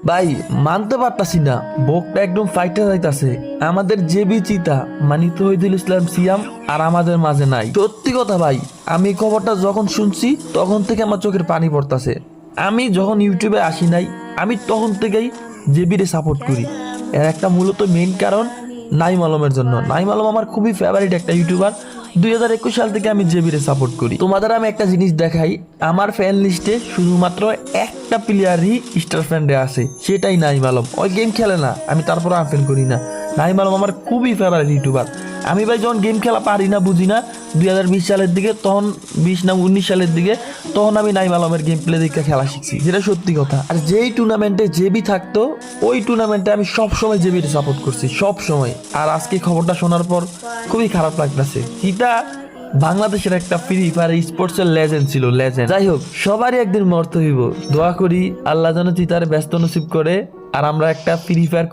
ভাই মানতে পারতাছি না, বুকটা একদম ফাইটে যাইতাছে। আমাদের জেবি চিতা মানিক তৌহিদুল ইসলাম সিয়াম আর আমাদের মাঝে নাই। সত্যি কথা ভাই, আমি এই খবরটা যখন শুনছি তখন থেকে আমার চোখের পানি পড়তাছে। আমি যখন ইউটিউবে আসি নাই, আমি তখন থেকেই জেবিরে সাপোর্ট করি। এর একটা মূলত মেইন কারণ নাইম আলমের জন্য। নাইম আলম আমার খুবই ফেভারিট একটা ইউটিউবার। 2021 সাল থেকে আমি জেবিরে সাপোর্ট করি। তোমাদের আমি একটা জিনিস দেখাই, আমার ফ্যান লিস্টে শুধুমাত্র একটা প্লেয়ারই স্টার ফ্যান্ডে আছে, সেটাই নাইম আলম। ওই গেম খেলে না, আমি তারপরে আনফ্যান করি না। নাইম আলম আমার খুবই ফেভারিট ইউটিউবার। আমি ভাই যখন গেম খেলা পারি না, বুঝি না 2020 সালের দিকে, তখন 20 না 19 সালের দিকে, তখন আমি নাইম আলমের গেম প্লে দেখে খেলা শিখছি, যেটা সত্যি কথা। আর যেই টুর্নামেন্টে জেবি থাকতো, ওই টুর্নামেন্টে আমি সব সময় জেবির সাপোর্ট করছি, সব সময়। আর আজকে খবরটা শোনার পর খুবই খারাপ লাগতেছে। চিতা বাংলাদেশের একটা ফ্রি ফায়ার স্পোর্টসের লেজেন্ড ছিল, লেজেন্ড। যাই হোক, সবারই একদিন মরতে হইব। দোয়া করি আল্লাহ যেন চিতার ব্যস্ত নসিব করে, আর আমরা একটা ফ্রি ফায়ার